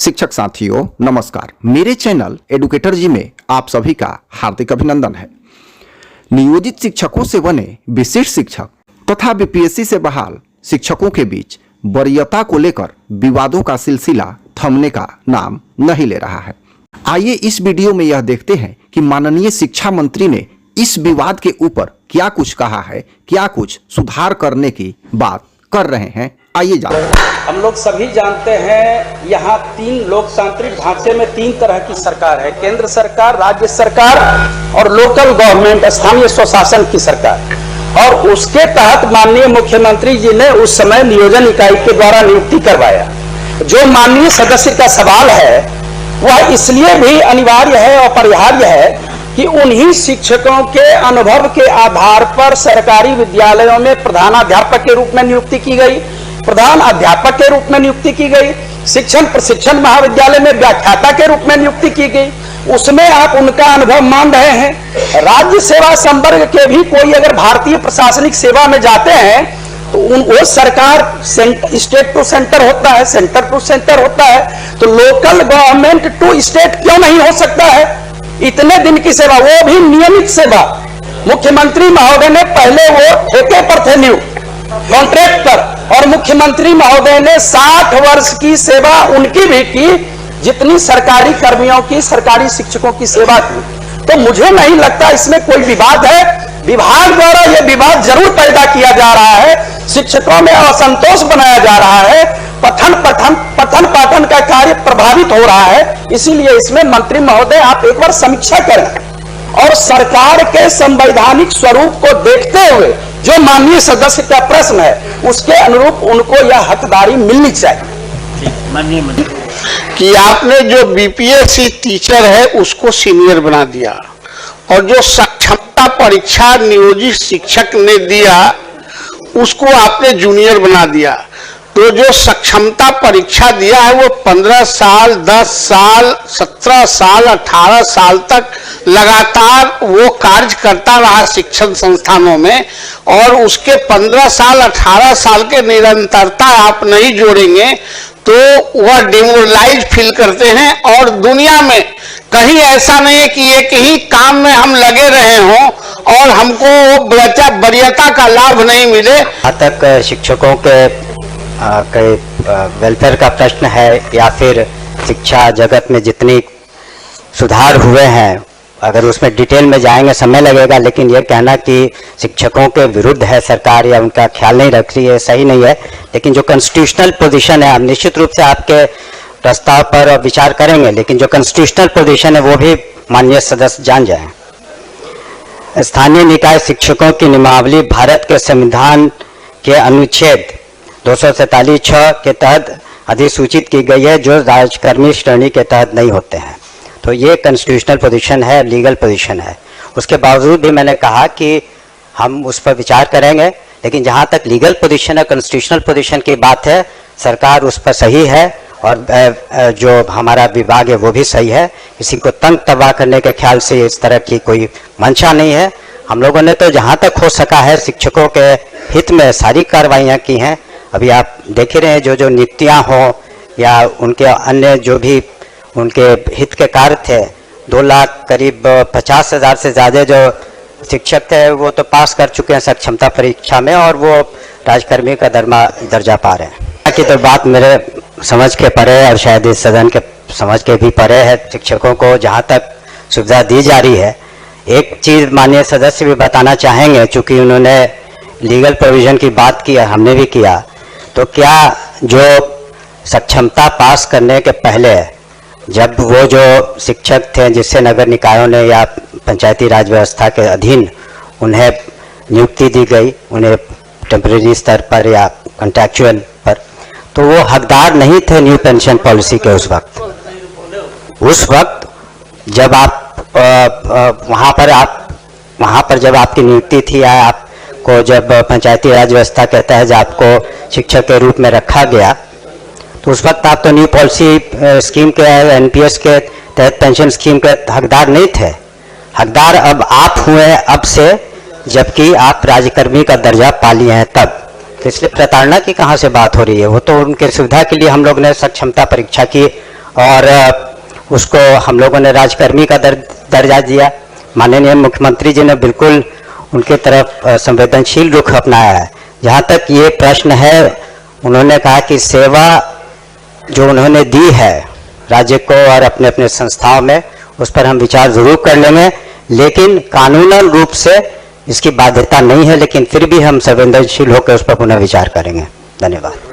शिक्षक साथियों नमस्कार। मेरे चैनल एडुकेटर जी में आप सभी का हार्दिक अभिनंदन है। नियोजित शिक्षकों से बने विशिष्ट शिक्षक तथा बीपीएससी से बहाल शिक्षकों के बीच वरीयता को लेकर विवादों का सिलसिला थमने का नाम नहीं ले रहा है। आइए इस वीडियो में यह देखते हैं कि माननीय शिक्षा मंत्री ने इस विवाद के ऊपर क्या कुछ कहा है, क्या कुछ सुधार करने की बात कर रहे हैं। आइए जानते हैं। हम लोग सभी जानते हैं यहाँ तीन लोकतांत्रिक ढांचे में तीन तरह की सरकार है, केंद्र सरकार, राज्य सरकार और लोकल गवर्नमेंट, स्थानीय स्वशासन की सरकार। और उसके तहत माननीय मुख्यमंत्री जी ने उस समय नियोजन इकाई के द्वारा नियुक्ति करवाया। जो माननीय सदस्य का सवाल है वह इसलिए भी अनिवार्य है और अपरिहार्य है कि उन्हीं शिक्षकों के अनुभव के आधार पर सरकारी विद्यालयों में प्रधानाध्यापक के रूप में नियुक्ति की गई, प्रधान अध्यापक के रूप में नियुक्ति की गई, शिक्षण प्रशिक्षण महाविद्यालय में व्याख्याता के रूप में नियुक्ति की गई। उसमें आप उनका अनुभव मान रहे हैं। राज्य सेवा संवर्ग के भी कोई अगर भारतीय प्रशासनिक सेवा में जाते हैं तो वो सरकार स्टेट टू सेंटर होता है, सेंटर टू सेंटर होता है, तो लोकल गवर्नमेंट टू स्टेट क्यों नहीं हो सकता है? इतने दिन की सेवा, वो भी नियमित सेवा। मुख्यमंत्री महोदय ने पहले वो ठेके पर थे नियुक्त, कॉन्ट्रैक्ट पर, और मुख्यमंत्री महोदय ने 60 वर्ष की सेवा उनकी भी की जितनी सरकारी कर्मियों की, सरकारी शिक्षकों की सेवा की। तो मुझे नहीं लगता इसमें कोई विवाद है। विभाग द्वारा यह विवाद जरूर पैदा किया जा रहा है, शिक्षकों में असंतोष बनाया जा रहा है, पठन पाठन का कार्य प्रभावित हो रहा है। इसीलिए इसमें मंत्री महोदय आप एक बार समीक्षा करें और सरकार के संवैधानिक स्वरूप को देखते हुए जो माननीय सदस्य का प्रश्न है उसके अनुरूप उनको यह हकदारी मिलनी चाहिए। माननीय मंत्री कि आपने जो बीपीएससी टीचर है उसको सीनियर बना दिया और जो सक्षमता परीक्षा नियोजित शिक्षक ने दिया उसको आपने जूनियर बना दिया। तो जो सक्षमता परीक्षा दिया है वो 15 साल, 10 साल, 17 साल, 18 साल तक लगातार वो कार्य करता रहा शिक्षण संस्थानों में, और उसके 15 साल, 18 साल के निरंतरता आप नहीं जोड़ेंगे तो वह डिमोरलाइज फील करते हैं। और दुनिया में कहीं ऐसा नहीं है कि एक ही काम में हम लगे रहे हों और हमको वरीयता का लाभ नहीं मिले। जहाँ तक शिक्षकों के वेलफेयर का प्रश्न है या फिर शिक्षा जगत में जितनी सुधार हुए हैं, अगर उसमें डिटेल में जाएंगे समय लगेगा, लेकिन ये कहना कि शिक्षकों के विरुद्ध है सरकार या उनका ख्याल नहीं रख रही है, सही नहीं है। लेकिन जो कॉन्स्टिट्यूशनल पोजीशन है, हम निश्चित रूप से आपके प्रस्ताव पर विचार करेंगे, लेकिन जो कॉन्स्टिट्यूशनल पोजीशन है वो भी माननीय सदस्य जान जाएं। स्थानीय निकाय शिक्षकों की नियमावली भारत के संविधान के अनुच्छेद 247(6) के तहत अधिसूचित की गई है, जो राजकर्मी श्रेणी के तहत नहीं होते हैं। तो ये कॉन्स्टिट्यूशनल पोजीशन है, लीगल पोजीशन है। उसके बावजूद भी मैंने कहा कि हम उस पर विचार करेंगे, लेकिन जहाँ तक लीगल पोजीशन है, कॉन्स्टिट्यूशनल पोजीशन की बात है, सरकार उस पर सही है और जो हमारा विभाग है वो भी सही है। किसी को तंग तबाह करने के ख्याल से इस तरह की कोई मंशा नहीं है। हम लोगों ने तो जहाँ तक हो सका है शिक्षकों के हित में सारी कार्रवाइयाँ की हैं। अभी आप देख ही रहे हैं जो नियुक्तियाँ हों या उनके अन्य जो भी उनके हित के कार्य थे, 2 लाख करीब 50,000 से ज़्यादा जो शिक्षक थे वो तो पास कर चुके हैं सक्षमता परीक्षा में और वो राजकर्मी का दर्जा पा रहे हैं। की तो बात मेरे समझ के परे है और शायद इस सदन के समझ के भी परे है। शिक्षकों को जहाँ तक सुविधा दी जा रही है, एक चीज़ माननीय सदस्य भी बताना चाहेंगे, चूँकि उन्होंने लीगल प्रोविज़न की बात की, हमने भी किया, तो क्या जो सक्षमता पास करने के पहले जब वो जो शिक्षक थे जिससे नगर निकायों ने या पंचायती राज व्यवस्था के अधीन उन्हें नियुक्ति दी गई, उन्हें टेम्परेरी स्तर पर या कॉन्ट्रैक्चुअल पर, तो वो हकदार नहीं थे न्यू पेंशन पॉलिसी के उस वक्त जब आप वहाँ पर जब आपकी नियुक्ति थी या आपको जब पंचायती राज व्यवस्था के तहत आपको शिक्षक के रूप में रखा गया, तो उस वक्त आप तो न्यू पॉलिसी स्कीम के एनपीएस के तहत पेंशन स्कीम के हकदार नहीं थे। हकदार अब आप हुए अब से, जबकि आप राज्यकर्मी का दर्जा पा लिए हैं तब। तो इसलिए प्रताड़ना की कहाँ से बात हो रही है? वो तो उनके सुविधा के लिए हम लोग ने सक्षमता परीक्षा की और उसको हम लोगों ने राजकर्मी का दर्जा दिया। माननीय मुख्यमंत्री जी ने बिल्कुल उनके तरफ संवेदनशील रुख अपनाया है। जहाँ तक ये प्रश्न है, उन्होंने कहा कि सेवा जो उन्होंने दी है राज्य को और अपने अपने संस्थाओं में, उस पर हम विचार जरूर कर लेंगे, लेकिन कानूनन रूप से इसकी बाध्यता नहीं है, लेकिन फिर भी हम संवेदनशील होकर उस पर पुनः विचार करेंगे। धन्यवाद।